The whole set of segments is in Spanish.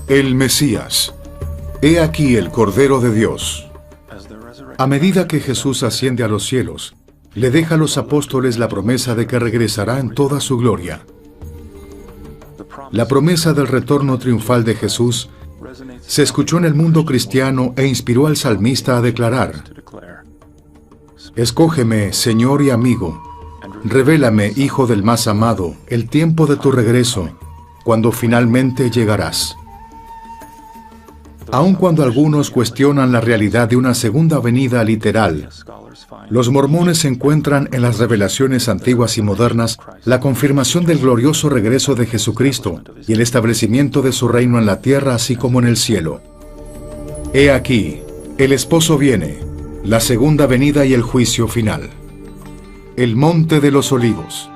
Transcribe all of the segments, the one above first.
El Mesías. He aquí el Cordero de Dios. A medida que Jesús asciende a los cielos, le deja a los apóstoles la promesa de que regresará en toda su gloria. La promesa del retorno triunfal de Jesús se escuchó en el mundo cristiano e inspiró al salmista a declarar: Escógeme, Señor y amigo, revélame, Hijo del más amado, el tiempo de tu regreso, cuando finalmente llegarás. Aun cuando algunos cuestionan la realidad de una segunda venida literal, los mormones encuentran en las revelaciones antiguas y modernas la confirmación del glorioso regreso de Jesucristo y el establecimiento de su reino en la tierra así como en el cielo. He aquí, el esposo viene, la segunda venida y el juicio final. El Monte de los Olivos.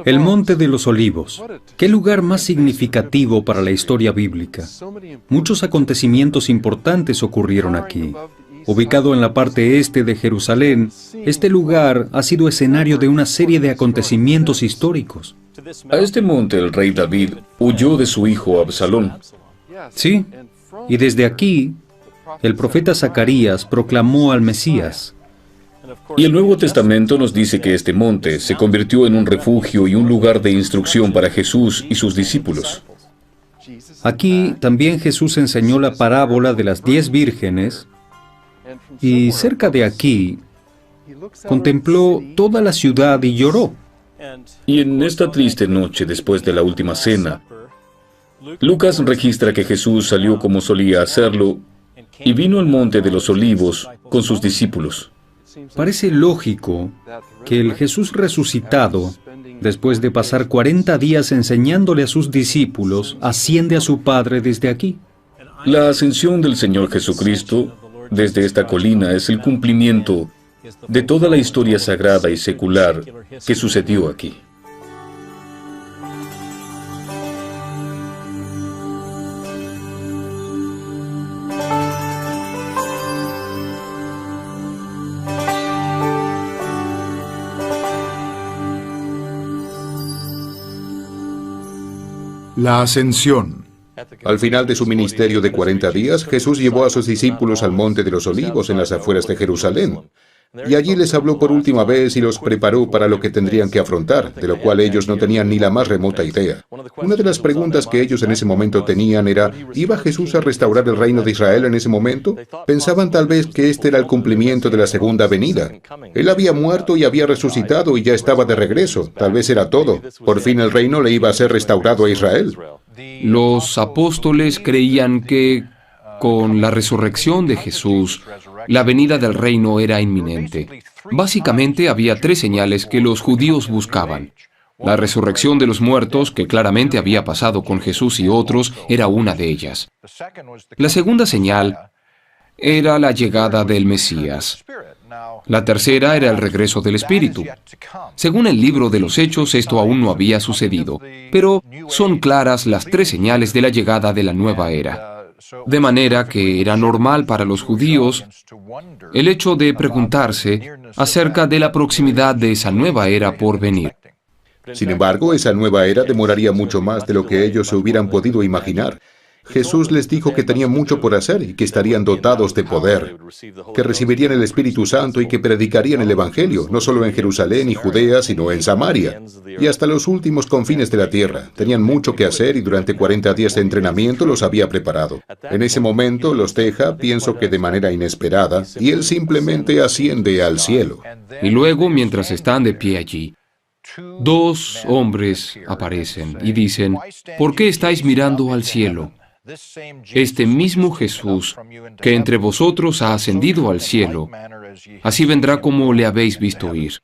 El Monte de los Olivos. ¿Qué lugar más significativo para la historia bíblica? Muchos acontecimientos importantes ocurrieron aquí. Ubicado en la parte este de Jerusalén, este lugar ha sido escenario de una serie de acontecimientos históricos. A este monte el rey David huyó de su hijo Absalón. Sí, y desde aquí, el profeta Zacarías proclamó al Mesías. Y el Nuevo Testamento nos dice que este monte se convirtió en un refugio y un lugar de instrucción para Jesús y sus discípulos. Aquí también Jesús enseñó la parábola de las 10 vírgenes, y cerca de aquí contempló toda la ciudad y lloró. Y en esta triste noche después de la última cena, Lucas registra que Jesús salió como solía hacerlo y vino al monte de los Olivos con sus discípulos. Parece lógico que el Jesús resucitado, después de pasar 40 días enseñándole a sus discípulos, asciende a su Padre desde aquí. La ascensión del Señor Jesucristo desde esta colina es el cumplimiento de toda la historia sagrada y secular que sucedió aquí. La Ascensión. Al final de su ministerio de 40 días, Jesús llevó a sus discípulos al Monte de los Olivos en las afueras de Jerusalén. Y allí les habló por última vez y los preparó para lo que tendrían que afrontar, de lo cual ellos no tenían ni la más remota idea. Una de las preguntas que ellos en ese momento tenían era: ¿iba Jesús a restaurar el reino de Israel en ese momento? Pensaban tal vez que este era el cumplimiento de la segunda venida. Él había muerto y había resucitado y ya estaba de regreso. Tal vez era todo. Por fin el reino le iba a ser restaurado a Israel. Los apóstoles creían que con la resurrección de Jesús, la venida del reino era inminente. Básicamente había 3 señales que los judíos buscaban. La resurrección de los muertos, que claramente había pasado con Jesús y otros, era una de ellas. La segunda señal era la llegada del Mesías. La tercera era el regreso del Espíritu. Según el libro de los Hechos, esto aún no había sucedido, pero son claras las 3 señales de la llegada de la nueva era. De manera que era normal para los judíos el hecho de preguntarse acerca de la proximidad de esa nueva era por venir. Sin embargo, esa nueva era demoraría mucho más de lo que ellos se hubieran podido imaginar. Jesús les dijo que tenían mucho por hacer y que estarían dotados de poder, que recibirían el Espíritu Santo y que predicarían el Evangelio, no solo en Jerusalén y Judea, sino en Samaria, y hasta los últimos confines de la tierra. Tenían mucho que hacer y durante 40 días de entrenamiento los había preparado. En ese momento los deja, pienso que de manera inesperada, y Él simplemente asciende al cielo. Y luego, mientras están de pie allí, 2 hombres aparecen y dicen: ¿por qué estáis mirando al cielo? Este mismo Jesús, que entre vosotros ha ascendido al cielo, así vendrá como le habéis visto ir.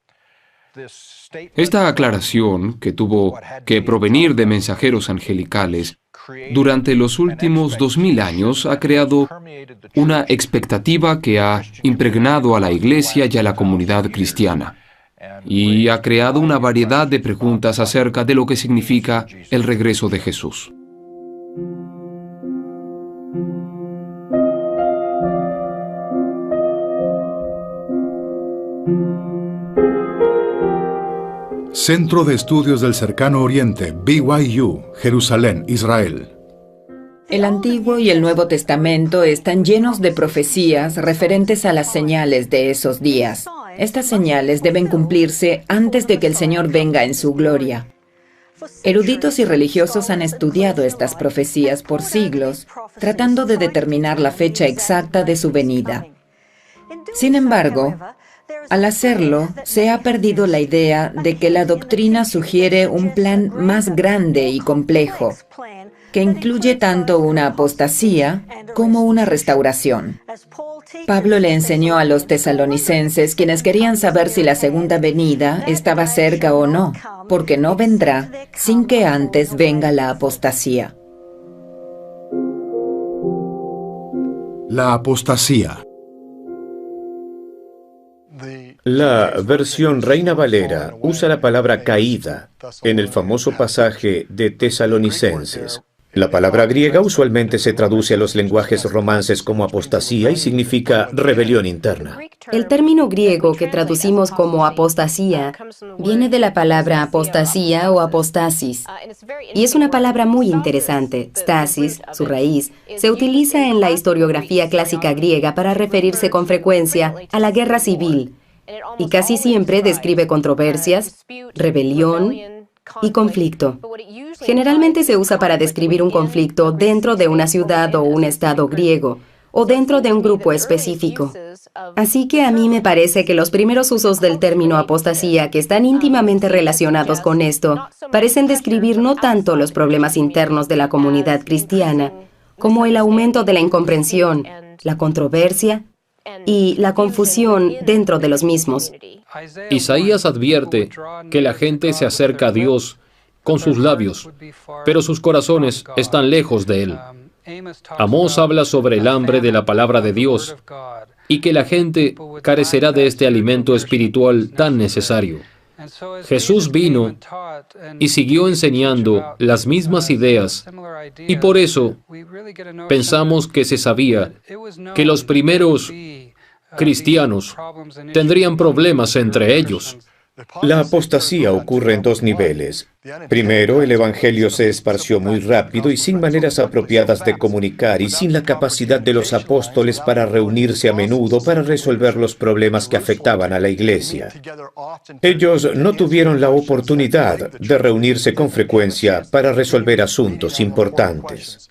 Esta aclaración, que tuvo que provenir de mensajeros angelicales, durante los últimos 2000 años ha creado una expectativa que ha impregnado a la Iglesia y a la comunidad cristiana, y ha creado una variedad de preguntas acerca de lo que significa el regreso de Jesús. Centro de Estudios del Cercano Oriente, BYU, Jerusalén, Israel. El Antiguo y el Nuevo Testamento están llenos de profecías referentes a las señales de esos días. Estas señales deben cumplirse antes de que el Señor venga en su gloria. Eruditos y religiosos han estudiado estas profecías por siglos, tratando de determinar la fecha exacta de su venida. Sin embargo, al hacerlo, se ha perdido la idea de que la doctrina sugiere un plan más grande y complejo, que incluye tanto una apostasía como una restauración. Pablo le enseñó a los tesalonicenses, quienes querían saber si la segunda venida estaba cerca o no, porque no vendrá sin que antes venga la apostasía. La apostasía. La versión Reina Valera usa la palabra caída en el famoso pasaje de Tesalonicenses. La palabra griega usualmente se traduce a los lenguajes romances como apostasía y significa rebelión interna. El término griego que traducimos como apostasía viene de la palabra apostasía o apostasis, y es una palabra muy interesante. Stasis, su raíz, se utiliza en la historiografía clásica griega para referirse con frecuencia a la guerra civil, y casi siempre describe controversias, rebelión y conflicto. Generalmente se usa para describir un conflicto dentro de una ciudad o un estado griego, o dentro de un grupo específico. Así que a mí me parece que los primeros usos del término apostasía, que están íntimamente relacionados con esto, parecen describir no tanto los problemas internos de la comunidad cristiana, como el aumento de la incomprensión, la controversia y la confusión dentro de los mismos. Isaías advierte que la gente se acerca a Dios con sus labios, pero sus corazones están lejos de Él. Amós habla sobre el hambre de la palabra de Dios y que la gente carecerá de este alimento espiritual tan necesario. Jesús vino y siguió enseñando las mismas ideas, y por eso pensamos que se sabía que los primeros cristianos tendrían problemas entre ellos. La apostasía ocurre en dos niveles. Primero, el Evangelio se esparció muy rápido y sin maneras apropiadas de comunicar y sin la capacidad de los apóstoles para reunirse a menudo para resolver los problemas que afectaban a la iglesia. Ellos no tuvieron la oportunidad de reunirse con frecuencia para resolver asuntos importantes.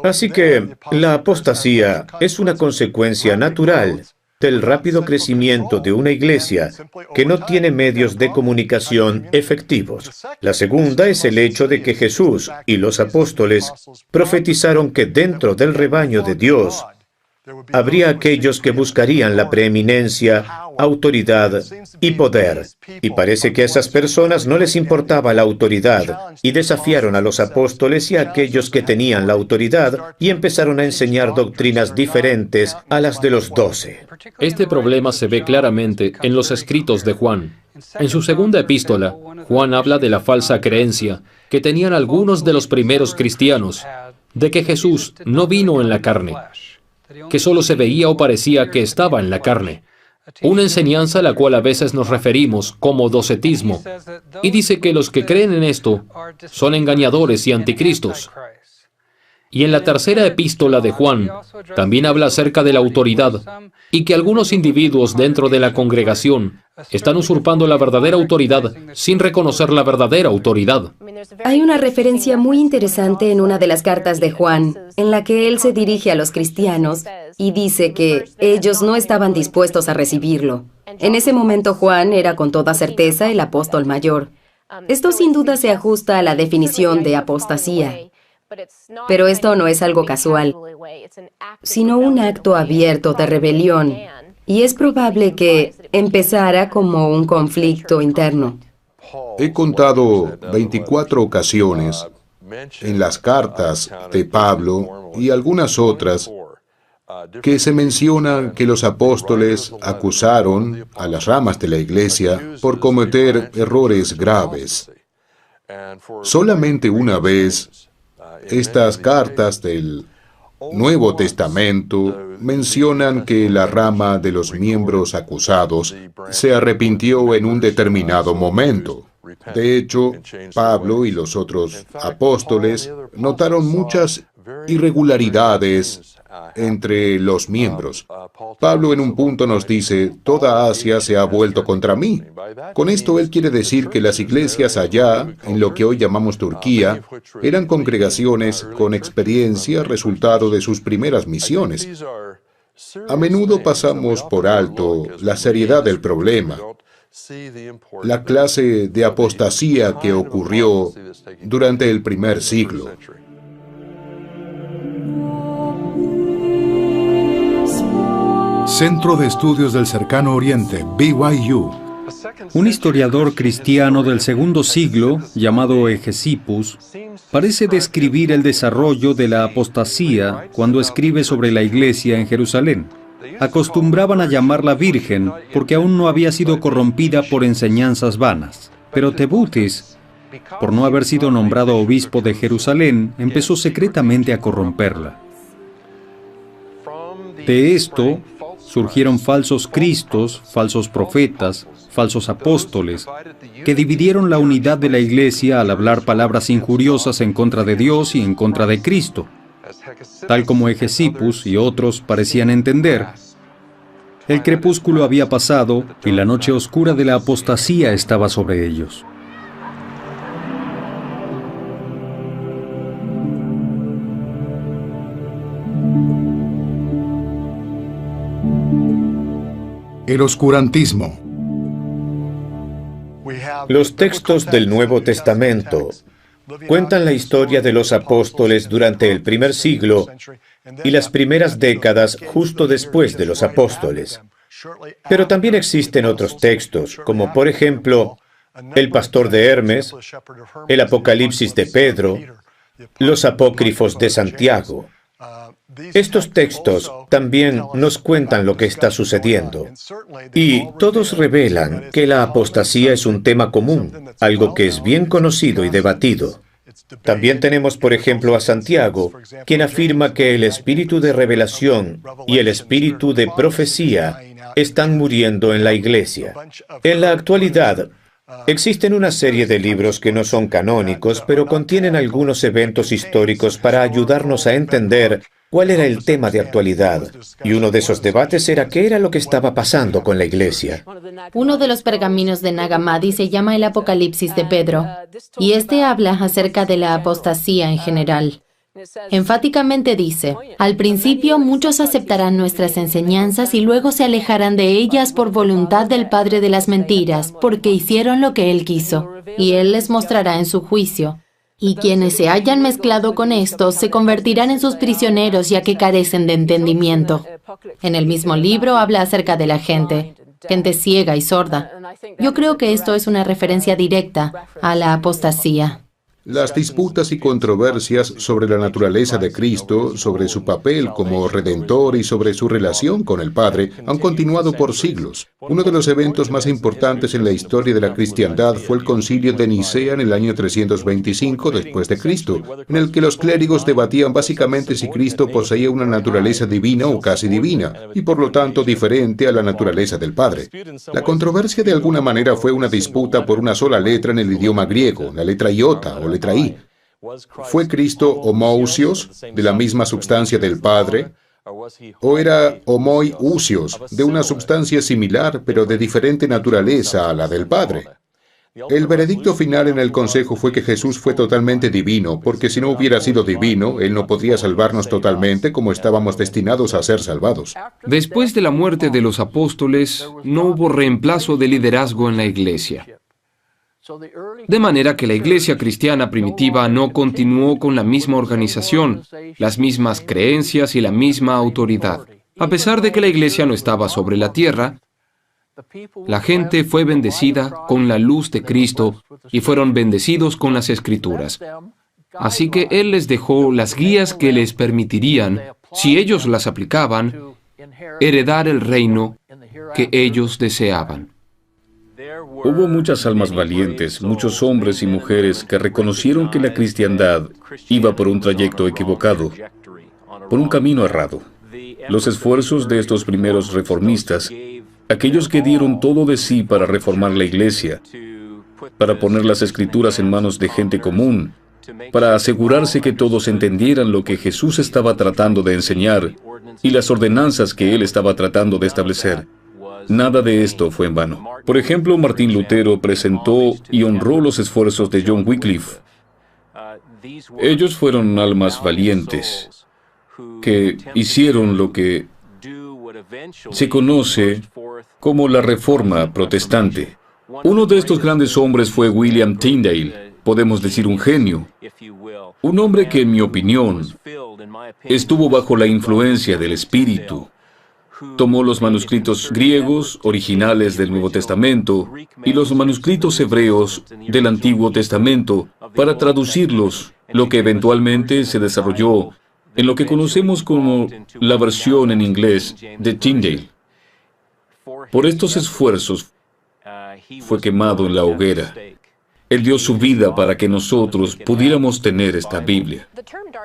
Así que la apostasía es una consecuencia natural del rápido crecimiento de una iglesia que no tiene medios de comunicación efectivos. La segunda es el hecho de que Jesús y los apóstoles profetizaron que dentro del rebaño de Dios habría aquellos que buscarían la preeminencia, autoridad y poder. Y parece que a esas personas no les importaba la autoridad y desafiaron a los apóstoles y a aquellos que tenían la autoridad y empezaron a enseñar doctrinas diferentes a las de los 12. Este problema se ve claramente en los escritos de Juan. En su segunda epístola, Juan habla de la falsa creencia que tenían algunos de los primeros cristianos de que Jesús no vino en la carne, que solo se veía o parecía que estaba en la carne. Una enseñanza a la cual a veces nos referimos como docetismo, y dice que los que creen en esto son engañadores y anticristos. Y en la tercera epístola de Juan, también habla acerca de la autoridad, y que algunos individuos dentro de la congregación están usurpando la verdadera autoridad sin reconocer la verdadera autoridad. Hay una referencia muy interesante en una de las cartas de Juan, en la que él se dirige a los cristianos y dice que ellos no estaban dispuestos a recibirlo. En ese momento Juan era con toda certeza el apóstol mayor. Esto sin duda se ajusta a la definición de apostasía. Pero esto no es algo casual, sino un acto abierto de rebelión, y es probable que empezara como un conflicto interno. He contado 24 ocasiones en las cartas de Pablo y algunas otras que se mencionan que los apóstoles acusaron a las ramas de la iglesia por cometer errores graves. Solamente una vez, estas cartas del Nuevo Testamento mencionan que la rama de los miembros acusados se arrepintió en un determinado momento. De hecho, Pablo y los otros apóstoles notaron muchas irregularidades entre los miembros. Pablo en un punto nos dice, toda Asia se ha vuelto contra mí. Con esto él quiere decir que las iglesias allá, en lo que hoy llamamos Turquía, eran congregaciones con experiencia resultado de sus primeras misiones. A menudo pasamos por alto la seriedad del problema, la clase de apostasía que ocurrió durante el primer siglo. Centro de Estudios del Cercano Oriente, BYU. Un historiador cristiano del segundo siglo, llamado Hegesippus, parece describir el desarrollo de la apostasía cuando escribe sobre la iglesia en Jerusalén. Acostumbraban a llamarla virgen porque aún no había sido corrompida por enseñanzas vanas. Pero Tebutis, por no haber sido nombrado obispo de Jerusalén, empezó secretamente a corromperla. De esto surgieron falsos cristos, falsos profetas, falsos apóstoles, que dividieron la unidad de la iglesia al hablar palabras injuriosas en contra de Dios y en contra de Cristo. Tal como Hegesippus y otros parecían entender, el crepúsculo había pasado y la noche oscura de la apostasía estaba sobre ellos. El oscurantismo. Los textos del Nuevo Testamento cuentan la historia de los apóstoles durante el primer siglo y las primeras décadas justo después de los apóstoles. Pero también existen otros textos, como por ejemplo, el Pastor de Hermes, el Apocalipsis de Pedro, los apócrifos de Santiago. Estos textos también nos cuentan lo que está sucediendo, y todos revelan que la apostasía es un tema común, algo que es bien conocido y debatido. También tenemos, por ejemplo, a Santiago, quien afirma que el espíritu de revelación y el espíritu de profecía están muriendo en la iglesia. En la actualidad, existen una serie de libros que no son canónicos, pero contienen algunos eventos históricos para ayudarnos a entender cuál era el tema de actualidad. Y uno de esos debates era qué era lo que estaba pasando con la iglesia. Uno de los pergaminos de Nag Hammadi se llama el Apocalipsis de Pedro, y este habla acerca de la apostasía en general. Enfáticamente dice, al principio muchos aceptarán nuestras enseñanzas y luego se alejarán de ellas por voluntad del padre de las mentiras, porque hicieron lo que él quiso, y él les mostrará en su juicio. Y quienes se hayan mezclado con estos se convertirán en sus prisioneros ya que carecen de entendimiento. En el mismo libro habla acerca de la gente ciega y sorda. Yo creo que esto es una referencia directa a la apostasía. Las disputas y controversias sobre la naturaleza de Cristo, sobre su papel como Redentor y sobre su relación con el Padre han continuado por siglos. Uno de los eventos más importantes en la historia de la cristiandad fue el Concilio de Nicea en el año 325 después de Cristo, en el que los clérigos debatían básicamente si Cristo poseía una naturaleza divina o casi divina, y por lo tanto diferente a la naturaleza del Padre. La controversia de alguna manera fue una disputa por una sola letra en el idioma griego, la letra iota o letra I. ¿Fue Cristo homousios, de la misma substancia del Padre? ¿O era homoiousios, de una substancia similar pero de diferente naturaleza a la del Padre? El veredicto final en el consejo fue que Jesús fue totalmente divino, porque si no hubiera sido divino, Él no podría salvarnos totalmente como estábamos destinados a ser salvados. Después de la muerte de los apóstoles, no hubo reemplazo de liderazgo en la iglesia. De manera que la iglesia cristiana primitiva no continuó con la misma organización, las mismas creencias y la misma autoridad. A pesar de que la iglesia no estaba sobre la tierra, la gente fue bendecida con la luz de Cristo y fueron bendecidos con las Escrituras. Así que Él les dejó las guías que les permitirían, si ellos las aplicaban, heredar el reino que ellos deseaban. Hubo muchas almas valientes, muchos hombres y mujeres que reconocieron que la cristiandad iba por un trayecto equivocado, por un camino errado. Los esfuerzos de estos primeros reformistas, aquellos que dieron todo de sí para reformar la iglesia, para poner las escrituras en manos de gente común, para asegurarse que todos entendieran lo que Jesús estaba tratando de enseñar y las ordenanzas que él estaba tratando de establecer. Nada de esto fue en vano. Por ejemplo, Martín Lutero presentó y honró los esfuerzos de John Wycliffe. Ellos fueron almas valientes que hicieron lo que se conoce como la Reforma Protestante. Uno de estos grandes hombres fue William Tyndale, podemos decir un genio, un hombre que, en mi opinión, estuvo bajo la influencia del Espíritu. Tomó los manuscritos griegos originales del Nuevo Testamento y los manuscritos hebreos del Antiguo Testamento para traducirlos, lo que eventualmente se desarrolló en lo que conocemos como la versión en inglés de Tyndale. Por estos esfuerzos fue quemado en la hoguera. Él dio su vida para que nosotros pudiéramos tener esta Biblia.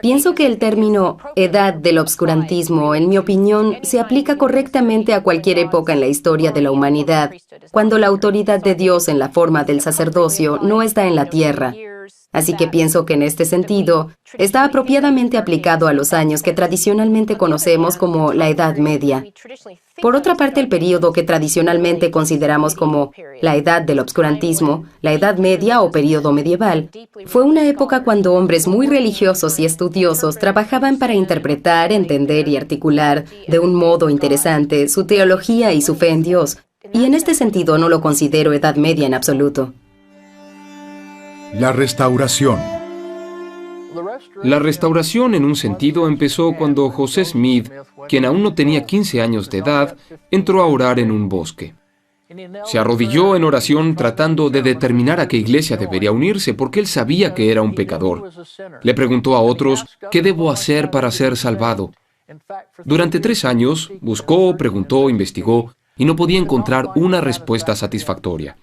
Pienso que el término edad del obscurantismo, en mi opinión, se aplica correctamente a cualquier época en la historia de la humanidad, cuando la autoridad de Dios en la forma del sacerdocio no está en la tierra. Así que pienso que en este sentido está apropiadamente aplicado a los años que tradicionalmente conocemos como la Edad Media. Por otra parte, el período que tradicionalmente consideramos como la Edad del Obscurantismo, la Edad Media o período medieval, fue una época cuando hombres muy religiosos y estudiosos trabajaban para interpretar, entender y articular de un modo interesante su teología y su fe en Dios. Y en este sentido no lo considero Edad Media en absoluto. La Restauración. La restauración, en un sentido, empezó cuando José Smith, quien aún no tenía 15 años de edad, entró a orar en un bosque. Se arrodilló en oración tratando de determinar a qué iglesia debería unirse, porque él sabía que era un pecador. Le preguntó a otros, ¿qué debo hacer para ser salvado? Durante 3 años, buscó, preguntó, investigó, y no podía encontrar una respuesta satisfactoria.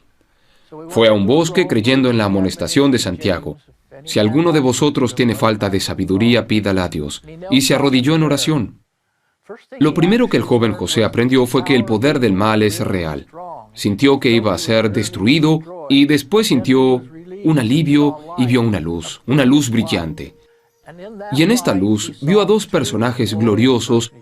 Fue a un bosque creyendo en la amonestación de Santiago. Si alguno de vosotros tiene falta de sabiduría, pídala a Dios. Y se arrodilló en oración. Lo primero que el joven José aprendió fue que el poder del mal es real. Sintió que iba a ser destruido y después sintió un alivio y vio una luz brillante. Y en esta luz vio a 2 personajes gloriosos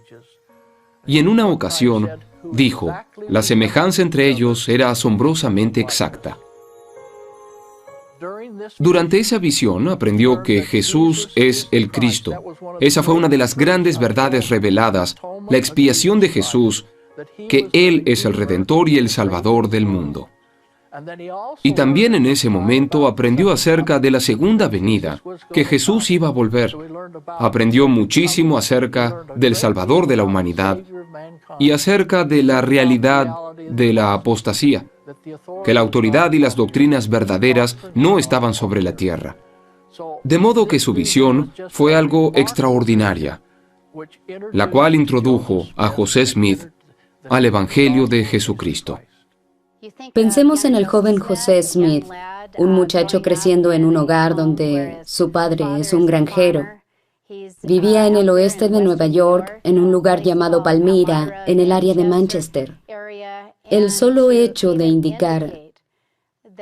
y en una ocasión dijo, la semejanza entre ellos era asombrosamente exacta. Durante esa visión aprendió que Jesús es el Cristo. Esa fue una de las grandes verdades reveladas, la expiación de Jesús, que Él es el Redentor y el Salvador del mundo. Y también en ese momento aprendió acerca de la segunda venida, que Jesús iba a volver. Aprendió muchísimo acerca del Salvador de la humanidad y acerca de la realidad de la apostasía, que la autoridad y las doctrinas verdaderas no estaban sobre la tierra. De modo que su visión fue algo extraordinaria, la cual introdujo a José Smith al Evangelio de Jesucristo. Pensemos en el joven José Smith, un muchacho creciendo en un hogar donde su padre es un granjero. Vivía en el oeste de Nueva York, en un lugar llamado Palmyra, en el área de Manchester. El solo hecho de indicar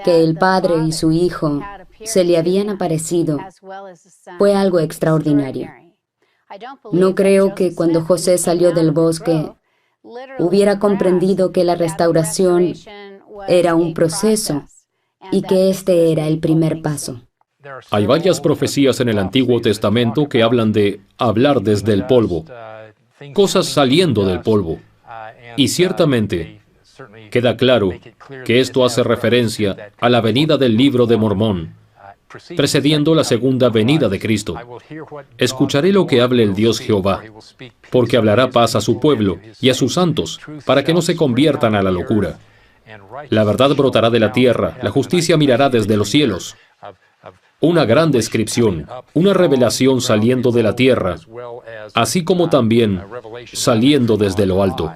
que el padre y su hijo se le habían aparecido fue algo extraordinario. No creo que cuando José salió del bosque hubiera comprendido que la restauración era un proceso y que este era el primer paso. Hay varias profecías en el Antiguo Testamento que hablan de hablar desde el polvo, cosas saliendo del polvo. Y ciertamente queda claro que esto hace referencia a la venida del Libro de Mormón, precediendo la segunda venida de Cristo. Escucharé lo que hable el Dios Jehová, porque hablará paz a su pueblo y a sus santos, para que no se conviertan a la locura. La verdad brotará de la tierra, la justicia mirará desde los cielos. Una gran descripción, una revelación saliendo de la tierra, así como también saliendo desde lo alto.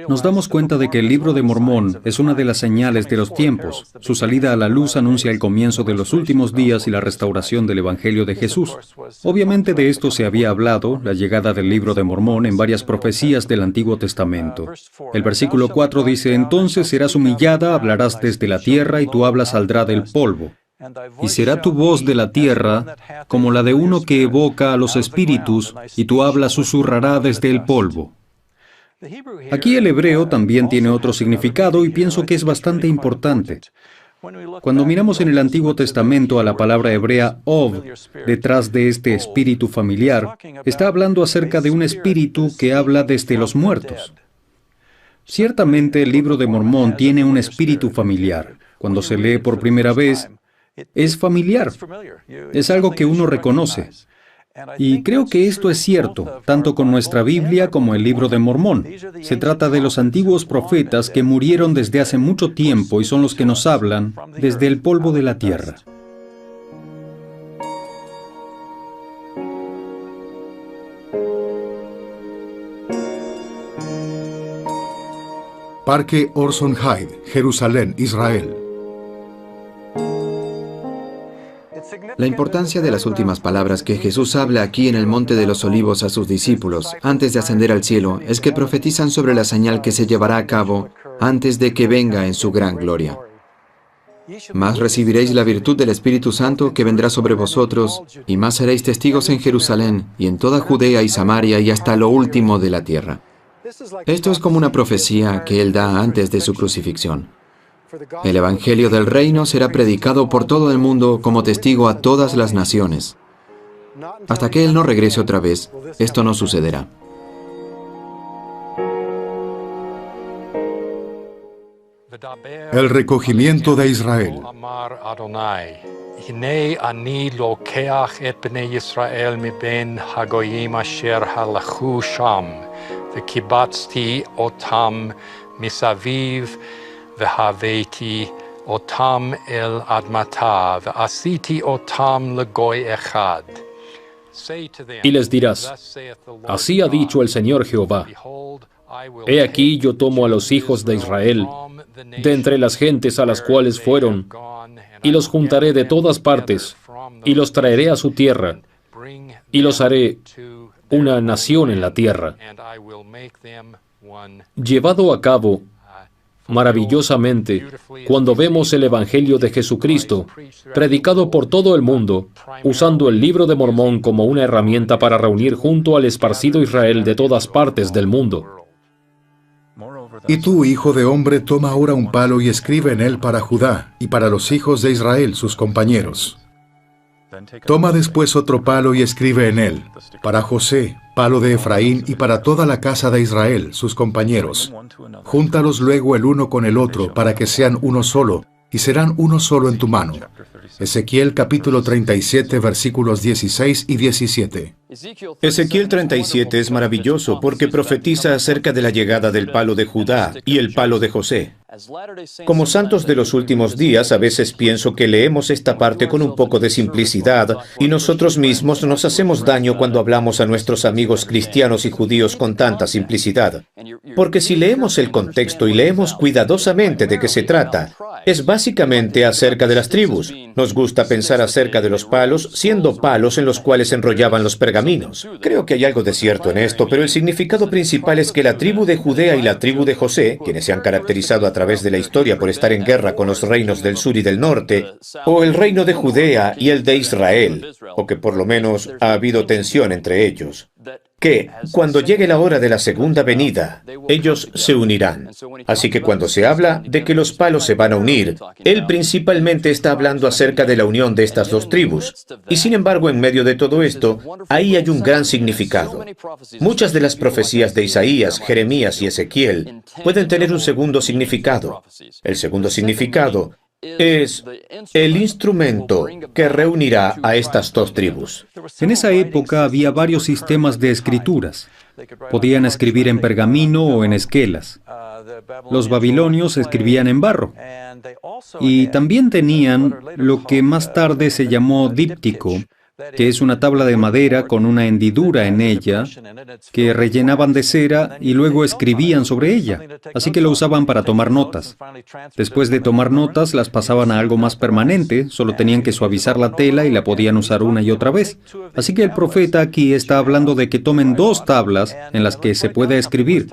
nos damos cuenta de que el Libro de Mormón es una de las señales de los tiempos. Su salida a la luz anuncia el comienzo de los últimos días y la restauración del Evangelio de Jesús. Obviamente de esto se había hablado, la llegada del Libro de Mormón, en varias profecías del Antiguo Testamento. El versículo 4 dice: «Entonces serás humillada, hablarás desde la tierra, y tu habla saldrá del polvo. Y será tu voz de la tierra como la de uno que evoca a los espíritus, y tu habla susurrará desde el polvo». Aquí el hebreo también tiene otro significado y pienso que es bastante importante. Cuando miramos en el Antiguo Testamento a la palabra hebrea ov, detrás de este espíritu familiar, está hablando acerca de un espíritu que habla desde los muertos. Ciertamente el Libro de Mormón tiene un espíritu familiar. Cuando se lee por primera vez, es familiar. Es algo que uno reconoce. Y creo que esto es cierto, tanto con nuestra Biblia como el Libro de Mormón. Se trata de los antiguos profetas que murieron desde hace mucho tiempo y son los que nos hablan desde el polvo de la tierra. Parque Orson Hyde, Jerusalén, Israel. La importancia de las últimas palabras que Jesús habla aquí en el Monte de los Olivos a sus discípulos antes de ascender al cielo es que profetizan sobre la señal que se llevará a cabo antes de que venga en su gran gloria. Más recibiréis la virtud del Espíritu Santo que vendrá sobre vosotros, y más seréis testigos en Jerusalén y en toda Judea y Samaria y hasta lo último de la tierra. Esto es como una profecía que Él da antes de su crucifixión. El Evangelio del Reino será predicado por todo el mundo como testigo a todas las naciones. Hasta que Él no regrese otra vez, esto no sucederá. El recogimiento de Israel. והבאתי אותם אל אדמתה, ועשיתי אותם לגוי אחד. Y les dirás: así ha dicho el Señor Jehová, he aquí yo tomo a los hijos de Israel, de entre las gentes a las cuales fueron, y los juntaré de todas partes, y los traeré a su tierra, y los haré una nación en la tierra. Llevado a cabo maravillosamente, cuando vemos el Evangelio de Jesucristo predicado por todo el mundo, usando el Libro de Mormón como una herramienta para reunir junto al esparcido Israel de todas partes del mundo. Y tú, hijo de hombre, toma ahora un palo y escribe en él para Judá y para los hijos de Israel, sus compañeros. Toma después otro palo y escribe en él, para José, palo de Efraín, y para toda la casa de Israel, sus compañeros. Júntalos luego el uno con el otro, para que sean uno solo, y serán uno solo en tu mano. Ezequiel capítulo 37, versículos 16 y 17. Ezequiel 37 es maravilloso porque profetiza acerca de la llegada del palo de Judá y el palo de José. Como santos de los últimos días, a veces pienso que leemos esta parte con un poco de simplicidad y nosotros mismos nos hacemos daño cuando hablamos a nuestros amigos cristianos y judíos con tanta simplicidad. Porque si leemos el contexto y leemos cuidadosamente de qué se trata, es básicamente acerca de las tribus. Nos gusta pensar acerca de los palos siendo palos en los cuales enrollaban los pergaminos. Creo que hay algo de cierto en esto, pero el significado principal es que la tribu de Judea y la tribu de José, quienes se han caracterizado a través de la historia por estar en guerra con los reinos del sur y del norte, o el reino de Judea y el de Israel, o que por lo menos ha habido tensión entre ellos, que cuando llegue la hora de la segunda venida, ellos se unirán. Así que cuando se habla de que los palos se van a unir, él principalmente está hablando acerca de la unión de estas dos tribus. Y sin embargo, en medio de todo esto, ahí hay un gran significado. Muchas de las profecías de Isaías, Jeremías y Ezequiel pueden tener un segundo significado. El segundo significado es el instrumento que reunirá a estas dos tribus. En esa época había varios sistemas de escrituras. Podían escribir en pergamino o en esquelas. Los babilonios escribían en barro. Y también tenían lo que más tarde se llamó díptico, que es una tabla de madera con una hendidura en ella que rellenaban de cera y luego escribían sobre ella, así que lo usaban para tomar notas. Después de tomar notas, las pasaban a algo más permanente, solo tenían que suavizar la tela y la podían usar una y otra vez. Así que el profeta aquí está hablando de que tomen dos tablas en las que se pueda escribir.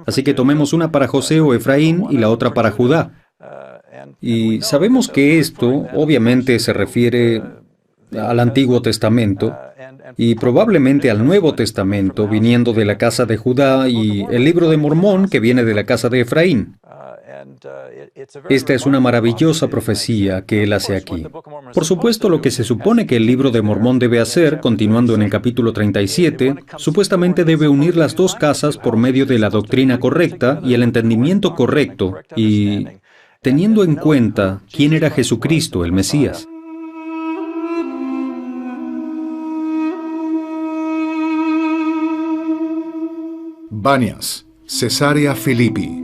Así que tomemos una para José o Efraín y la otra para Judá. Y sabemos que esto obviamente se refiere al Antiguo Testamento y probablemente al Nuevo Testamento viniendo de la casa de Judá y el libro de Mormón que viene de la casa de Efraín. Esta es una maravillosa profecía que él hace aquí. Por supuesto, lo que se supone que el libro de Mormón debe hacer, continuando en el capítulo 37, supuestamente debe unir las dos casas por medio de la doctrina correcta y el entendimiento correcto y teniendo en cuenta quién era Jesucristo, el Mesías. Banias, Cesarea Philippi.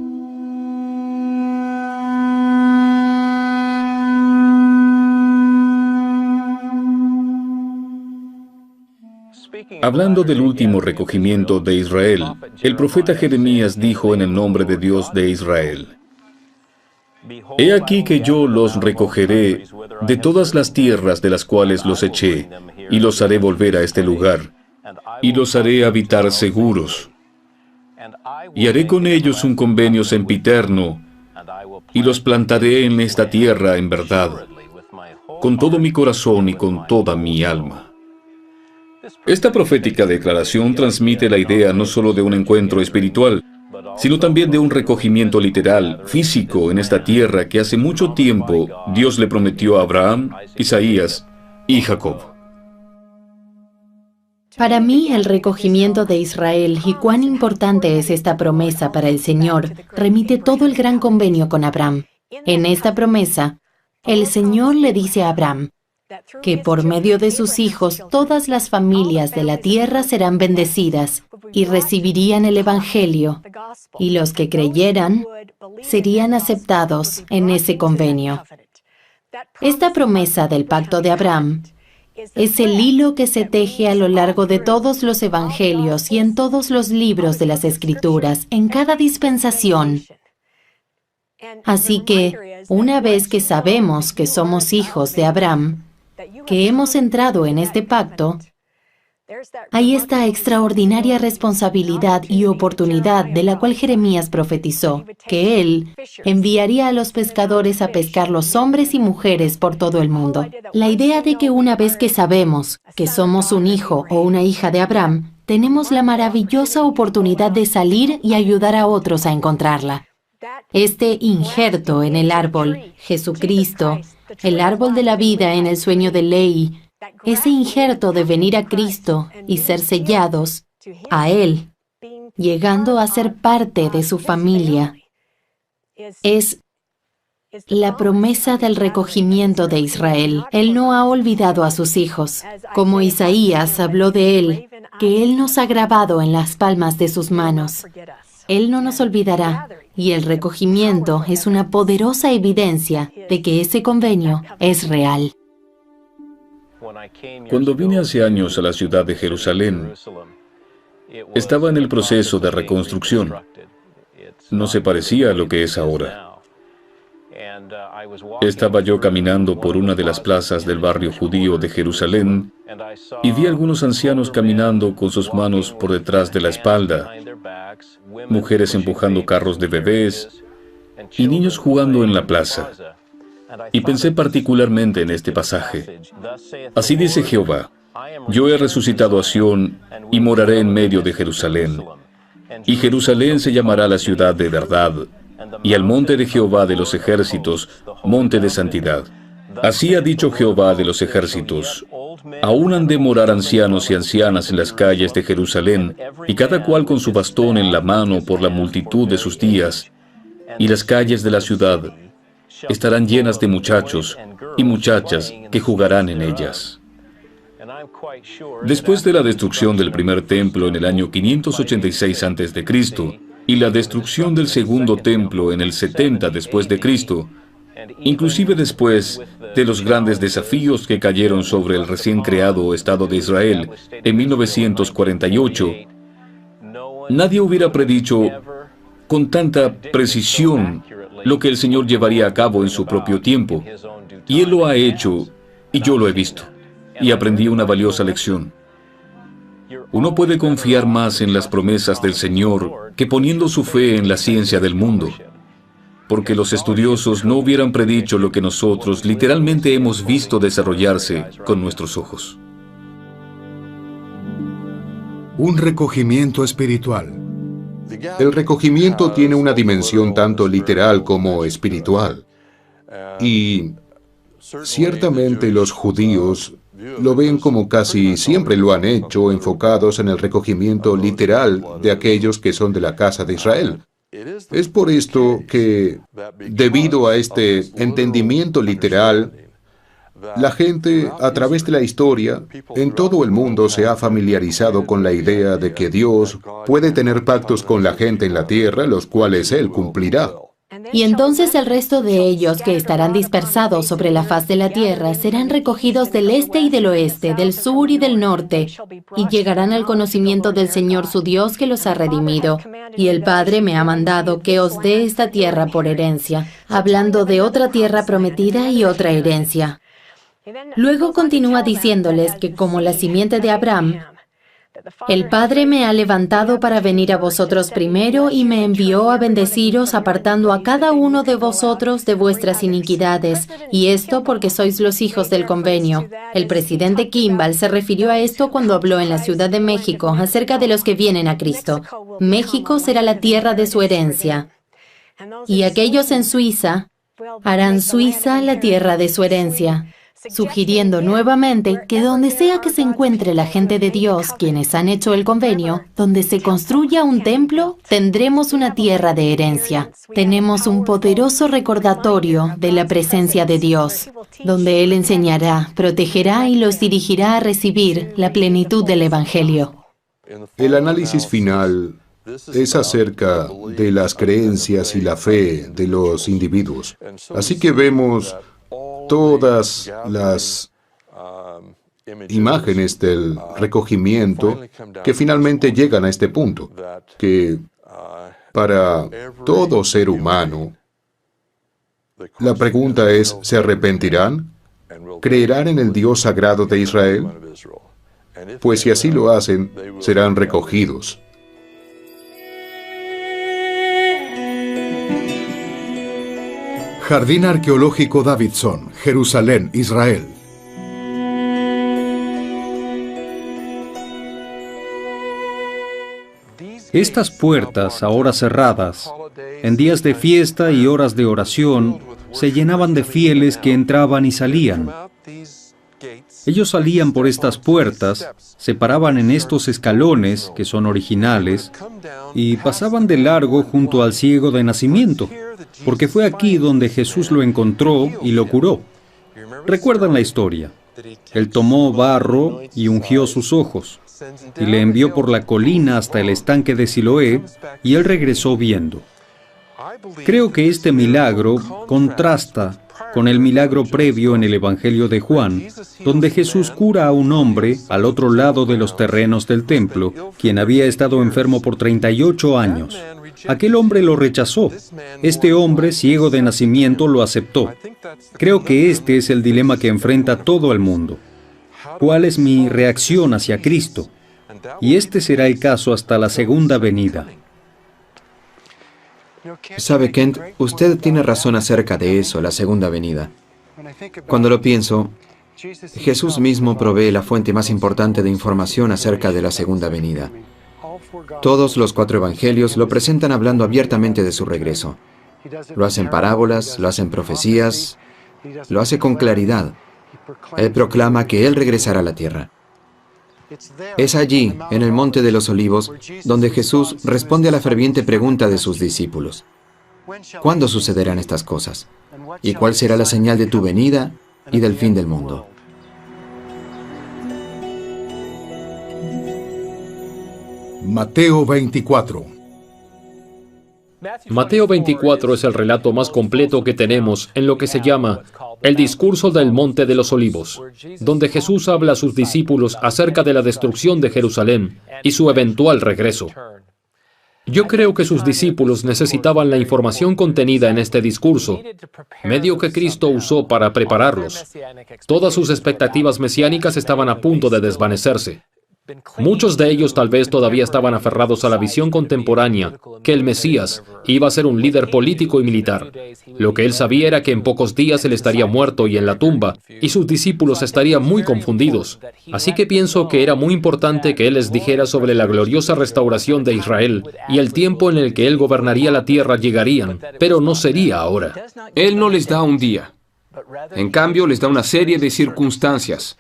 Hablando del último recogimiento de Israel, el profeta Jeremías dijo en el nombre de Dios de Israel: He aquí que yo los recogeré de todas las tierras de las cuales los eché, y los haré volver a este lugar, y los haré habitar seguros. Y haré con ellos un convenio sempiterno, y los plantaré en esta tierra en verdad, con todo mi corazón y con toda mi alma. Esta profética declaración transmite la idea no solo de un encuentro espiritual, sino también de un recogimiento literal, físico, en esta tierra que hace mucho tiempo Dios le prometió a Abraham, Isaías y Jacob. Para mí, el recogimiento de Israel y cuán importante es esta promesa para el Señor remite todo el gran convenio con Abraham. En esta promesa, el Señor le dice a Abraham que por medio de sus hijos todas las familias de la tierra serán bendecidas y recibirían el Evangelio, y los que creyeran serían aceptados en ese convenio. Esta promesa del pacto de Abraham es el hilo que se teje a lo largo de todos los evangelios y en todos los libros de las Escrituras, en cada dispensación. Así que, una vez que sabemos que somos hijos de Abraham, que hemos entrado en este pacto, hay esta extraordinaria responsabilidad y oportunidad de la cual Jeremías profetizó, que él enviaría a los pescadores a pescar los hombres y mujeres por todo el mundo. La idea de que una vez que sabemos que somos un hijo o una hija de Abraham, tenemos la maravillosa oportunidad de salir y ayudar a otros a encontrarla. Este injerto en el árbol, Jesucristo, el árbol de la vida en el sueño de Lehi, ese injerto de venir a Cristo y ser sellados a Él, llegando a ser parte de su familia, es la promesa del recogimiento de Israel. Él no ha olvidado a sus hijos. Como Isaías habló de Él, que Él nos ha grabado en las palmas de sus manos. Él no nos olvidará, y el recogimiento es una poderosa evidencia de que ese convenio es real. Cuando vine hace años a la ciudad de Jerusalén, estaba en el proceso de reconstrucción. No se parecía a lo que es ahora. Estaba yo caminando por una de las plazas del barrio judío de Jerusalén y vi a algunos ancianos caminando con sus manos por detrás de la espalda, mujeres empujando carros de bebés y niños jugando en la plaza. Y pensé particularmente en este pasaje. Así dice Jehová: Yo he resucitado a Sión y moraré en medio de Jerusalén. Y Jerusalén se llamará la ciudad de verdad, y al monte de Jehová de los ejércitos, monte de santidad. Así ha dicho Jehová de los ejércitos: Aún han de morar ancianos y ancianas en las calles de Jerusalén, y cada cual con su bastón en la mano por la multitud de sus días, y las calles de la ciudad estarán llenas de muchachos y muchachas que jugarán en ellas. Después de la destrucción del primer templo en el año 586 a.C., y la destrucción del segundo templo en el 70 después de Cristo, Inclusive después de los grandes desafíos que cayeron sobre el recién creado Estado de Israel en 1948, nadie hubiera predicho con tanta precisión lo que el Señor llevaría a cabo en su propio tiempo. Y Él lo ha hecho, y yo lo he visto, y aprendí una valiosa lección. Uno puede confiar más en las promesas del Señor que poniendo su fe en la ciencia del mundo, porque los estudiosos no hubieran predicho lo que nosotros literalmente hemos visto desarrollarse con nuestros ojos. Un recogimiento espiritual. El recogimiento tiene una dimensión tanto literal como espiritual. Y ciertamente los judíos lo ven como casi siempre lo han hecho, enfocados en el recogimiento literal de aquellos que son de la casa de Israel. Es por esto que, debido a este entendimiento literal, la gente, a través de la historia, en todo el mundo se ha familiarizado con la idea de que Dios puede tener pactos con la gente en la tierra, los cuales Él cumplirá. Y entonces el resto de ellos que estarán dispersados sobre la faz de la tierra serán recogidos del este y del oeste, del sur y del norte, y llegarán al conocimiento del Señor su Dios que los ha redimido. Y el Padre me ha mandado que os dé esta tierra por herencia, hablando de otra tierra prometida y otra herencia. Luego continúa diciéndoles que como la simiente de Abraham, el Padre me ha levantado para venir a vosotros primero y me envió a bendeciros apartando a cada uno de vosotros de vuestras iniquidades, y esto porque sois los hijos del convenio. El presidente Kimball se refirió a esto cuando habló en la Ciudad de México acerca de los que vienen a Cristo. México será la tierra de su herencia, y aquellos en Suiza harán Suiza la tierra de su herencia, sugiriendo nuevamente que donde sea que se encuentre la gente de Dios, quienes han hecho el convenio, donde se construya un templo, tendremos una tierra de herencia. Tenemos un poderoso recordatorio de la presencia de Dios, donde Él enseñará, protegerá y los dirigirá a recibir la plenitud del Evangelio. El análisis final es acerca de las creencias y la fe de los individuos. Así que vemos todas las imágenes del recogimiento que finalmente llegan a este punto, que para todo ser humano, la pregunta es, ¿se arrepentirán? ¿Creerán en el Dios sagrado de Israel? Pues si así lo hacen, serán recogidos. Jardín Arqueológico Davidson, Jerusalén, Israel. Estas puertas, ahora cerradas, en días de fiesta y horas de oración, se llenaban de fieles que entraban y salían. Ellos salían por estas puertas, se paraban en estos escalones, que son originales, y pasaban de largo junto al ciego de nacimiento, porque fue aquí donde Jesús lo encontró y lo curó. ¿Recuerdan la historia? Él tomó barro y ungió sus ojos, y le envió por la colina hasta el estanque de Siloé, y él regresó viendo. Creo que este milagro contrasta con el milagro previo en el Evangelio de Juan, donde Jesús cura a un hombre al otro lado de los terrenos del templo, quien había estado enfermo por 38 años. Aquel hombre lo rechazó. Este hombre, ciego de nacimiento, lo aceptó. Creo que este es el dilema que enfrenta todo el mundo. ¿Cuál es mi reacción hacia Cristo? Y este será el caso hasta la segunda venida. Sabe, Kent, usted tiene razón acerca de eso, la segunda venida. Cuando lo pienso, Jesús mismo provee la fuente más importante de información acerca de la segunda venida. Todos los 4 evangelios lo presentan hablando abiertamente de su regreso. Lo hace en parábolas, lo hace en profecías, lo hace con claridad. Él proclama que Él regresará a la tierra. Es allí, en el Monte de los Olivos, donde Jesús responde a la ferviente pregunta de sus discípulos. ¿Cuándo sucederán estas cosas? ¿Y cuál será la señal de tu venida y del fin del mundo? Mateo 24. Mateo 24 es el relato más completo que tenemos en lo que se llama el discurso del Monte de los Olivos, donde Jesús habla a sus discípulos acerca de la destrucción de Jerusalén y su eventual regreso. Yo creo que sus discípulos necesitaban la información contenida en este discurso, medio que Cristo usó para prepararlos. Todas sus expectativas mesiánicas estaban a punto de desvanecerse. Muchos de ellos tal vez todavía estaban aferrados a la visión contemporánea que el Mesías iba a ser un líder político y militar. Lo que él sabía era que en pocos días él estaría muerto y en la tumba, y sus discípulos estarían muy confundidos. Así que pienso que era muy importante que él les dijera sobre la gloriosa restauración de Israel y el tiempo en el que él gobernaría la tierra llegarían, pero no sería ahora. Él no les da un día. En cambio, les da una serie de circunstancias.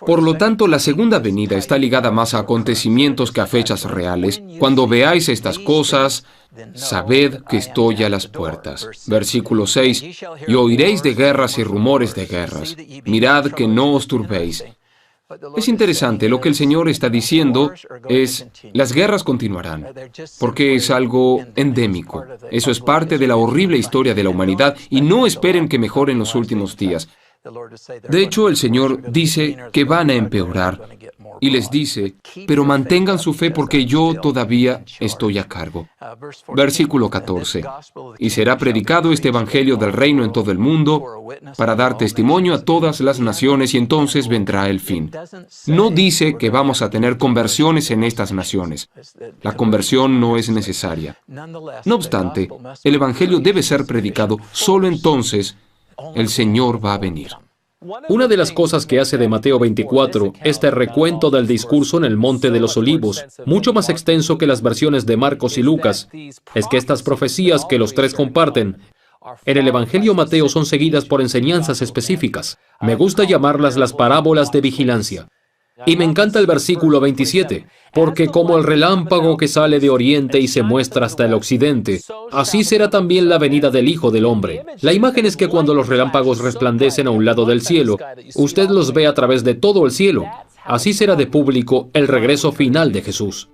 Por lo tanto, la segunda venida está ligada más a acontecimientos que a fechas reales. Cuando veáis estas cosas, sabed que estoy a las puertas. Versículo 6. Y oiréis de guerras y rumores de guerras. Mirad que no os turbéis. Es interesante, lo que el Señor está diciendo es, las guerras continuarán, porque es algo endémico. Eso es parte de la horrible historia de la humanidad y no esperen que mejoren los últimos días. De hecho, el Señor dice que van a empeorar y les dice, pero mantengan su fe porque yo todavía estoy a cargo. Versículo 14. Y será predicado este evangelio del reino en todo el mundo para dar testimonio a todas las naciones y entonces vendrá el fin. No dice que vamos a tener conversiones en estas naciones. La conversión no es necesaria. No obstante, el evangelio debe ser predicado, solo entonces el Señor va a venir. Una de las cosas que hace de Mateo 24 este recuento del discurso en el Monte de los Olivos, mucho más extenso que las versiones de Marcos y Lucas, es que estas profecías que los tres comparten en el Evangelio Mateo son seguidas por enseñanzas específicas. Me gusta llamarlas las parábolas de vigilancia. Y me encanta el versículo 27, porque como el relámpago que sale de oriente y se muestra hasta el occidente, así será también la venida del Hijo del Hombre. La imagen es que cuando los relámpagos resplandecen a un lado del cielo, usted los ve a través de todo el cielo. Así será de público el regreso final de Jesús.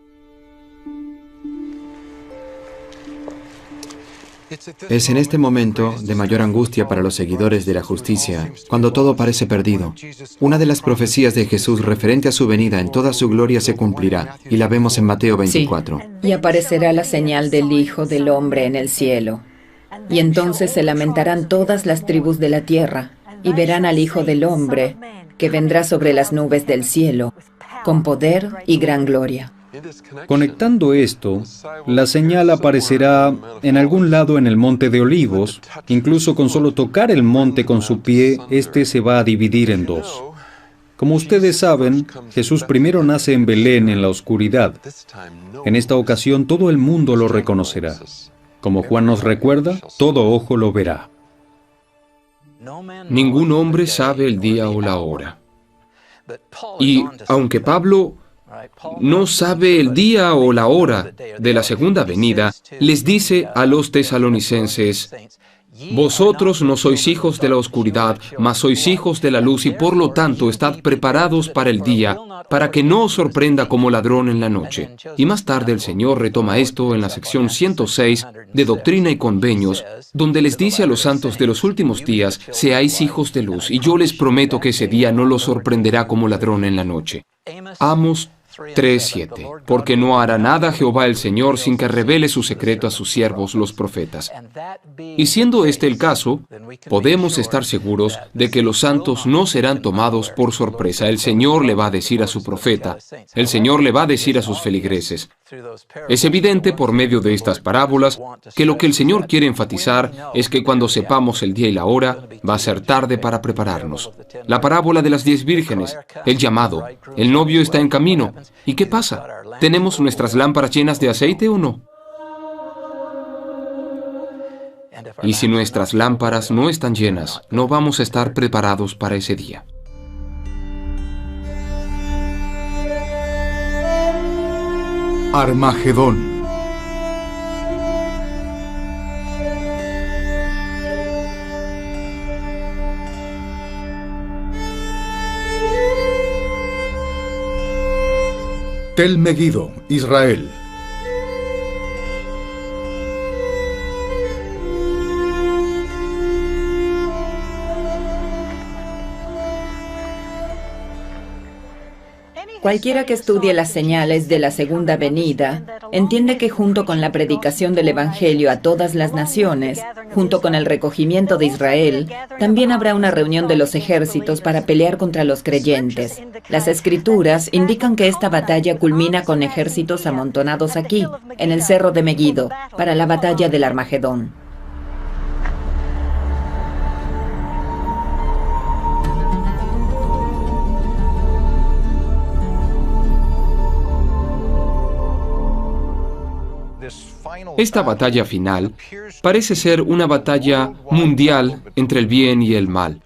Es en este momento de mayor angustia para los seguidores de la justicia, cuando todo parece perdido. Una de las profecías de Jesús referente a su venida en toda su gloria se cumplirá, y la vemos en Mateo 24. Sí, y aparecerá la señal del Hijo del Hombre en el cielo. Y entonces se lamentarán todas las tribus de la tierra, y verán al Hijo del Hombre, que vendrá sobre las nubes del cielo, con poder y gran gloria. Conectando esto, la señal aparecerá en algún lado en el Monte de Olivos. Incluso con solo tocar el monte con su pie, este se va a dividir en dos. Como ustedes saben, Jesús primero nace en Belén en la oscuridad. En esta ocasión todo el mundo lo reconocerá. Como Juan nos recuerda, todo ojo lo verá. Ningún hombre sabe el día o la hora. Y aunque Pablo no sabe el día o la hora de la segunda venida, les dice a los tesalonicenses, vosotros no sois hijos de la oscuridad, mas sois hijos de la luz y por lo tanto estad preparados para el día, para que no os sorprenda como ladrón en la noche. Y más tarde el Señor retoma esto en la sección 106 de Doctrina y Convenios, donde les dice a los santos de los últimos días, seáis hijos de luz, y yo les prometo que ese día no los sorprenderá como ladrón en la noche. Amos 3:7. Porque no hará nada Jehová el Señor sin que revele su secreto a sus siervos los profetas. Y siendo este el caso, podemos estar seguros de que los santos no serán tomados por sorpresa. El Señor le va a decir a su profeta, el Señor le va a decir a sus feligreses. Es evidente por medio de estas parábolas que lo que el Señor quiere enfatizar es que cuando sepamos el día y la hora, va a ser tarde para prepararnos. La parábola de las 10 vírgenes, el llamado, el novio está en camino. ¿Y qué pasa? ¿Tenemos nuestras lámparas llenas de aceite o no? Y si nuestras lámparas no están llenas, no vamos a estar preparados para ese día. Armagedón. Tel Megiddo, Israel. Cualquiera que estudie las señales de la segunda venida entiende que junto con la predicación del Evangelio a todas las naciones, junto con el recogimiento de Israel, también habrá una reunión de los ejércitos para pelear contra los creyentes. Las Escrituras indican que esta batalla culmina con ejércitos amontonados aquí, en el cerro de Megiddo, para la batalla del Armagedón. Esta batalla final parece ser una batalla mundial entre el bien y el mal.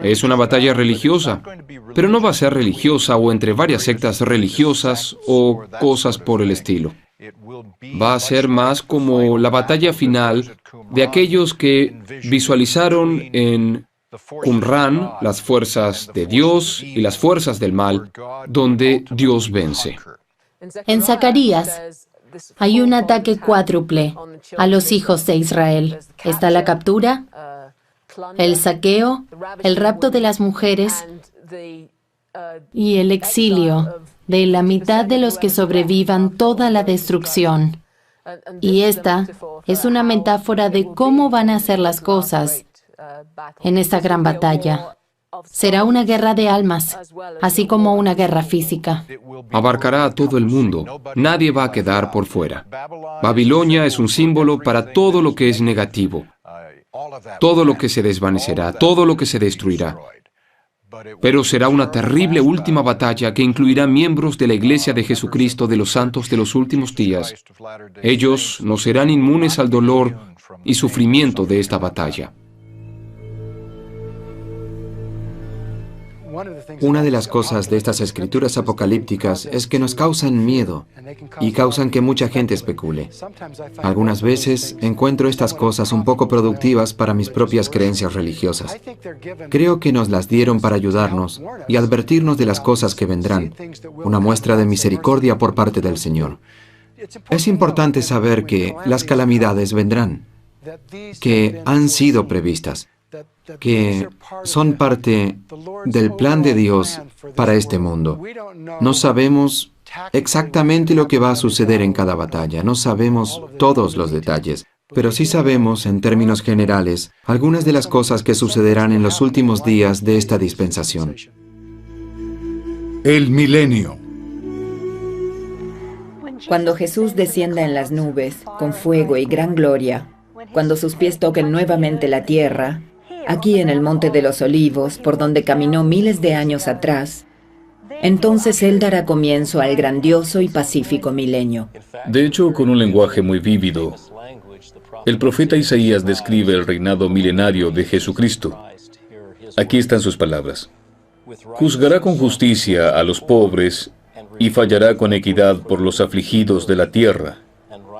Es una batalla religiosa, pero no va a ser religiosa o entre varias sectas religiosas o cosas por el estilo. Va a ser más como la batalla final de aquellos que visualizaron en Qumran las fuerzas de Dios y las fuerzas del mal, donde Dios vence. En Zacarías hay un ataque cuádruple a los hijos de Israel. Está la captura, el saqueo, el rapto de las mujeres y el exilio de la mitad de los que sobrevivan toda la destrucción. Y esta es una metáfora de cómo van a ser las cosas en esta gran batalla. Será una guerra de almas, así como una guerra física. Abarcará a todo el mundo. Nadie va a quedar por fuera. Babilonia es un símbolo para todo lo que es negativo, todo lo que se desvanecerá, todo lo que se destruirá. Pero será una terrible última batalla que incluirá miembros de la Iglesia de Jesucristo de los Santos de los últimos días. Ellos no serán inmunes al dolor y sufrimiento de esta batalla. Una de las cosas de estas escrituras apocalípticas es que nos causan miedo y causan que mucha gente especule. Algunas veces encuentro estas cosas un poco productivas para mis propias creencias religiosas. Creo que nos las dieron para ayudarnos y advertirnos de las cosas que vendrán, una muestra de misericordia por parte del Señor. Es importante saber que las calamidades vendrán, que han sido previstas, que son parte del plan de Dios para este mundo. No sabemos exactamente lo que va a suceder en cada batalla, no sabemos todos los detalles, pero sí sabemos, en términos generales, algunas de las cosas que sucederán en los últimos días de esta dispensación. El milenio. Cuando Jesús descienda en las nubes, con fuego y gran gloria, cuando sus pies toquen nuevamente la tierra, aquí en el Monte de los Olivos, por donde caminó miles de años atrás, entonces Él dará comienzo al grandioso y pacífico milenio. De hecho, con un lenguaje muy vívido, el profeta Isaías describe el reinado milenario de Jesucristo. Aquí están sus palabras. Juzgará con justicia a los pobres y fallará con equidad por los afligidos de la tierra.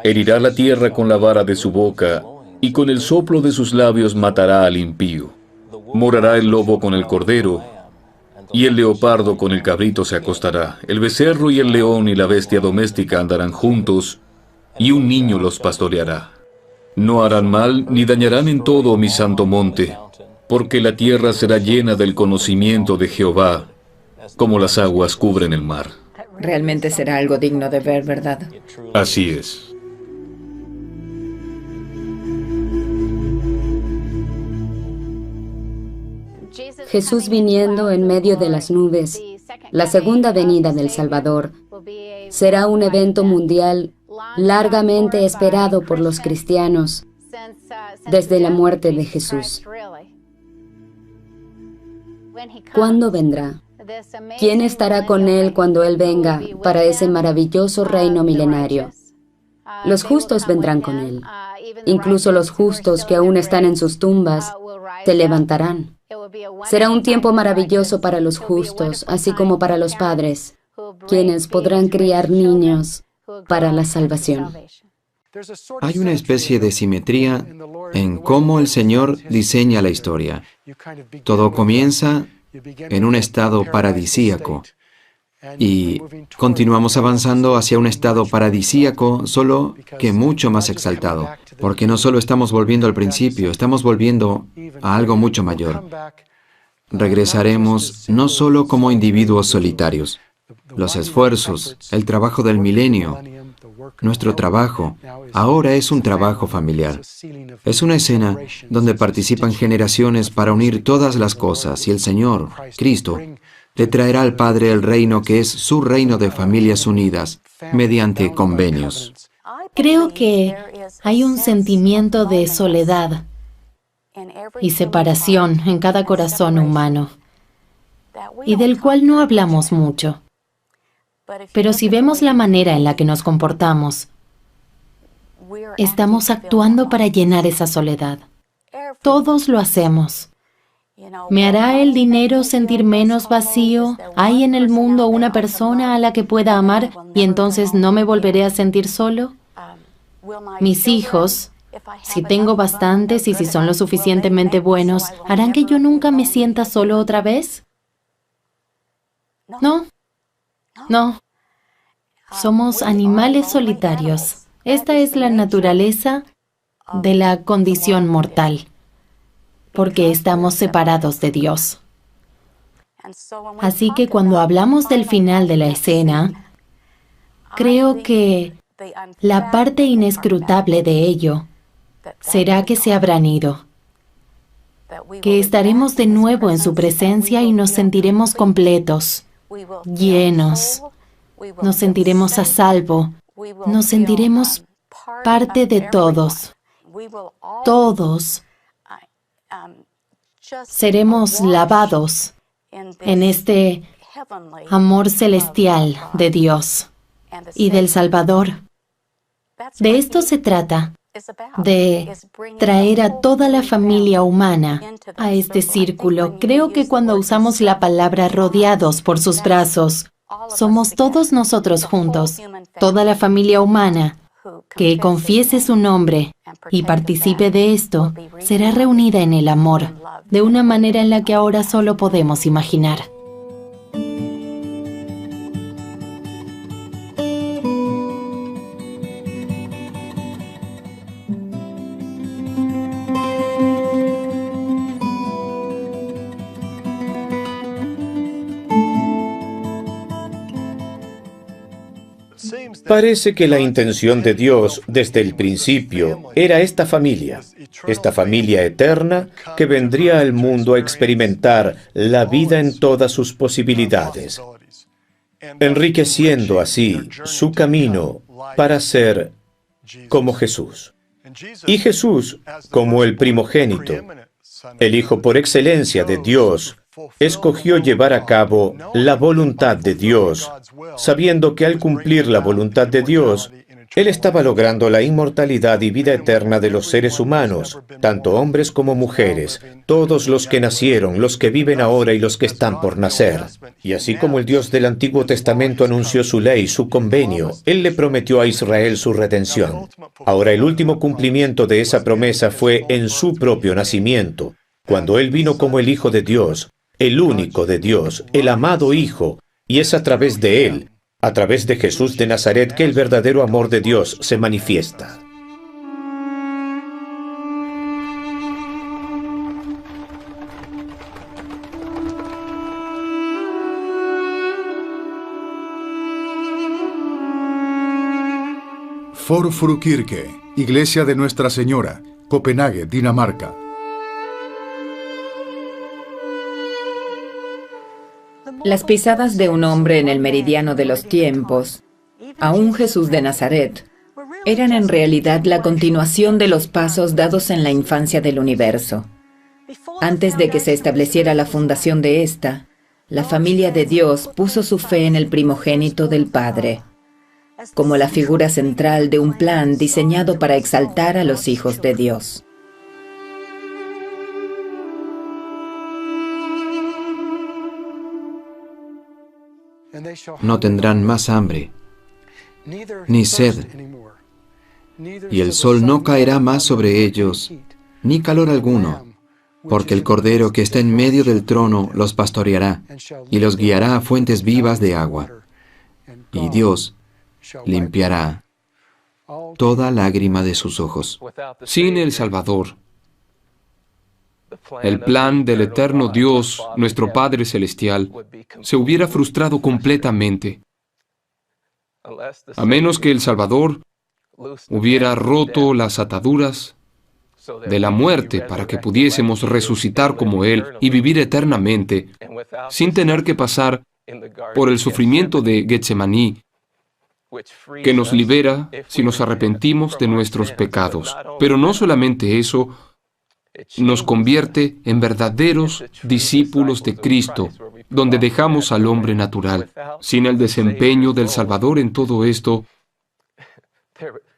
Herirá la tierra con la vara de su boca y con el soplo de sus labios matará al impío. Morará el lobo con el cordero, y el leopardo con el cabrito se acostará. El becerro y el león y la bestia doméstica andarán juntos, y un niño los pastoreará. No harán mal ni dañarán en todo mi santo monte, porque la tierra será llena del conocimiento de Jehová, como las aguas cubren el mar. Realmente será algo digno de ver, ¿verdad? Así es. Jesús viniendo en medio de las nubes, la segunda venida del Salvador, será un evento mundial largamente esperado por los cristianos desde la muerte de Jesús. ¿Cuándo vendrá? ¿Quién estará con Él cuando Él venga para ese maravilloso reino milenario? Los justos vendrán con Él. Incluso los justos que aún están en sus tumbas se levantarán. Será un tiempo maravilloso para los justos, así como para los padres, quienes podrán criar niños para la salvación. Hay una especie de simetría en cómo el Señor diseña la historia. Todo comienza en un estado paradisíaco y continuamos avanzando hacia un estado paradisíaco, solo que mucho más exaltado, porque no solo estamos volviendo al principio, estamos volviendo a algo mucho mayor. Regresaremos no solo como individuos solitarios, los esfuerzos, el trabajo del milenio, nuestro trabajo, ahora es un trabajo familiar. Es una escena donde participan generaciones para unir todas las cosas y el Señor, Cristo, le traerá al Padre el reino que es su reino de familias unidas mediante convenios. Creo que hay un sentimiento de soledad y separación en cada corazón humano, y del cual no hablamos mucho. Pero si vemos la manera en la que nos comportamos, estamos actuando para llenar esa soledad. Todos lo hacemos. ¿Me hará el dinero sentir menos vacío? ¿Hay en el mundo una persona a la que pueda amar y entonces no me volveré a sentir solo? Mis hijos, si tengo bastantes y si son lo suficientemente buenos, ¿harán que yo nunca me sienta solo otra vez? No. No. Somos animales solitarios. Esta es la naturaleza de la condición mortal, porque estamos separados de Dios. Así que cuando hablamos del final de la escena, creo que la parte inescrutable de ello será que se habrán ido, que estaremos de nuevo en su presencia y nos sentiremos completos, llenos, nos sentiremos a salvo, nos sentiremos parte de todos. Todos seremos lavados en este amor celestial de Dios y del Salvador. De esto se trata, de traer a toda la familia humana a este círculo. Creo que cuando usamos la palabra rodeados por sus brazos, somos todos nosotros juntos, toda la familia humana, que confiese su nombre y participe de esto, será reunida en el amor, de una manera en la que ahora solo podemos imaginar. Parece que la intención de Dios desde el principio era esta familia eterna que vendría al mundo a experimentar la vida en todas sus posibilidades, enriqueciendo así su camino para ser como Jesús. Y Jesús, como el primogénito, el Hijo por excelencia de Dios, escogió llevar a cabo la voluntad de Dios, sabiendo que al cumplir la voluntad de Dios, Él estaba logrando la inmortalidad y vida eterna de los seres humanos, tanto hombres como mujeres, todos los que nacieron, los que viven ahora y los que están por nacer. Y así como el Dios del Antiguo Testamento anunció su ley, su convenio, Él le prometió a Israel su redención. Ahora el último cumplimiento de esa promesa fue en su propio nacimiento, cuando Él vino como el Hijo de Dios, el único de Dios, el amado Hijo, y es a través de Él, a través de Jesús de Nazaret, que el verdadero amor de Dios se manifiesta. Forfrukirke, Iglesia de Nuestra Señora, Copenhague, Dinamarca. Las pisadas de un hombre en el meridiano de los tiempos, aún Jesús de Nazaret, eran en realidad la continuación de los pasos dados en la infancia del universo. Antes de que se estableciera la fundación de esta, la familia de Dios puso su fe en el primogénito del Padre, como la figura central de un plan diseñado para exaltar a los hijos de Dios. No tendrán más hambre, ni sed, y el sol no caerá más sobre ellos, ni calor alguno, porque el Cordero que está en medio del trono los pastoreará, y los guiará a fuentes vivas de agua. Y Dios limpiará toda lágrima de sus ojos. Sin el Salvador, el plan del eterno Dios, nuestro Padre Celestial, se hubiera frustrado completamente, a menos que el Salvador hubiera roto las ataduras de la muerte para que pudiésemos resucitar como Él y vivir eternamente, sin tener que pasar por el sufrimiento de Getsemaní, que nos libera si nos arrepentimos de nuestros pecados. Pero no solamente eso, nos convierte en verdaderos discípulos de Cristo, donde dejamos al hombre natural. Sin el desempeño del Salvador en todo esto,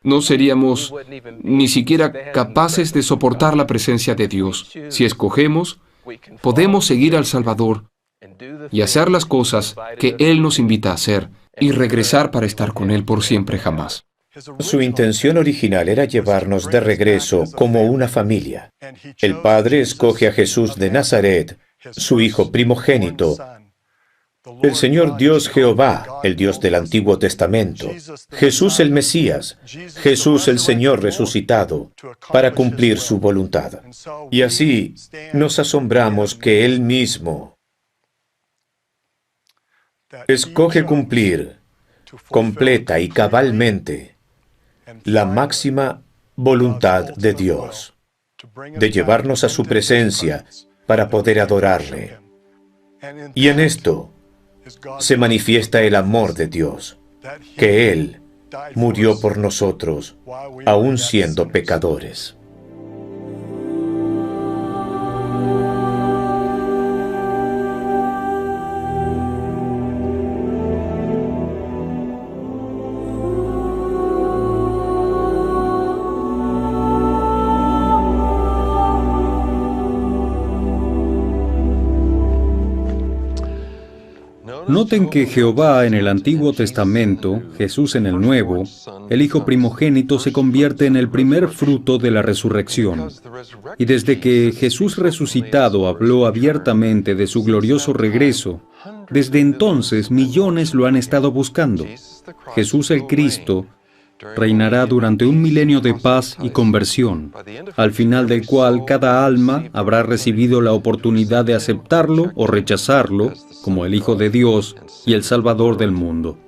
no seríamos ni siquiera capaces de soportar la presencia de Dios. Si escogemos, podemos seguir al Salvador y hacer las cosas que Él nos invita a hacer y regresar para estar con Él por siempre jamás. Su intención original era llevarnos de regreso como una familia. El Padre escoge a Jesús de Nazaret, su Hijo primogénito, el Señor Dios Jehová, el Dios del Antiguo Testamento, Jesús el Mesías, Jesús el Señor resucitado, para cumplir su voluntad. Y así nos asombramos que Él mismo escoge cumplir completa y cabalmente la máxima voluntad de Dios, de llevarnos a su presencia para poder adorarle. Y en esto se manifiesta el amor de Dios, que Él murió por nosotros, aun siendo pecadores. Noten que Jehová en el Antiguo Testamento, Jesús en el Nuevo, el Hijo primogénito se convierte en el primer fruto de la resurrección. Y desde que Jesús resucitado habló abiertamente de su glorioso regreso, desde entonces millones lo han estado buscando. Jesús el Cristo reinará durante un milenio de paz y conversión, al final del cual cada alma habrá recibido la oportunidad de aceptarlo o rechazarlo como el Hijo de Dios y el Salvador del mundo.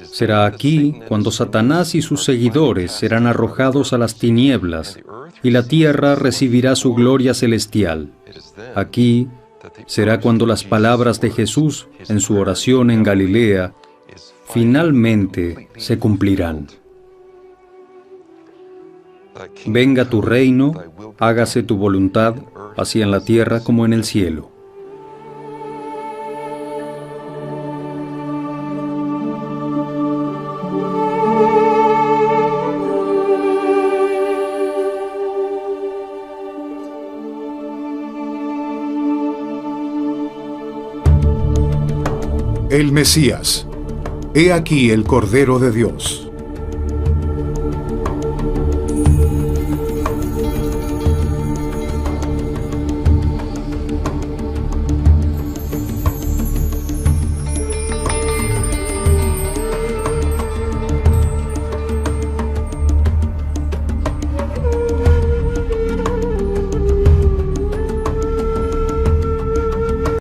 Será aquí cuando Satanás y sus seguidores serán arrojados a las tinieblas y la tierra recibirá su gloria celestial. Aquí será cuando las palabras de Jesús en su oración en Galilea finalmente se cumplirán. Venga tu reino, hágase tu voluntad, así en la tierra como en el cielo. El Mesías. He aquí el Cordero de Dios.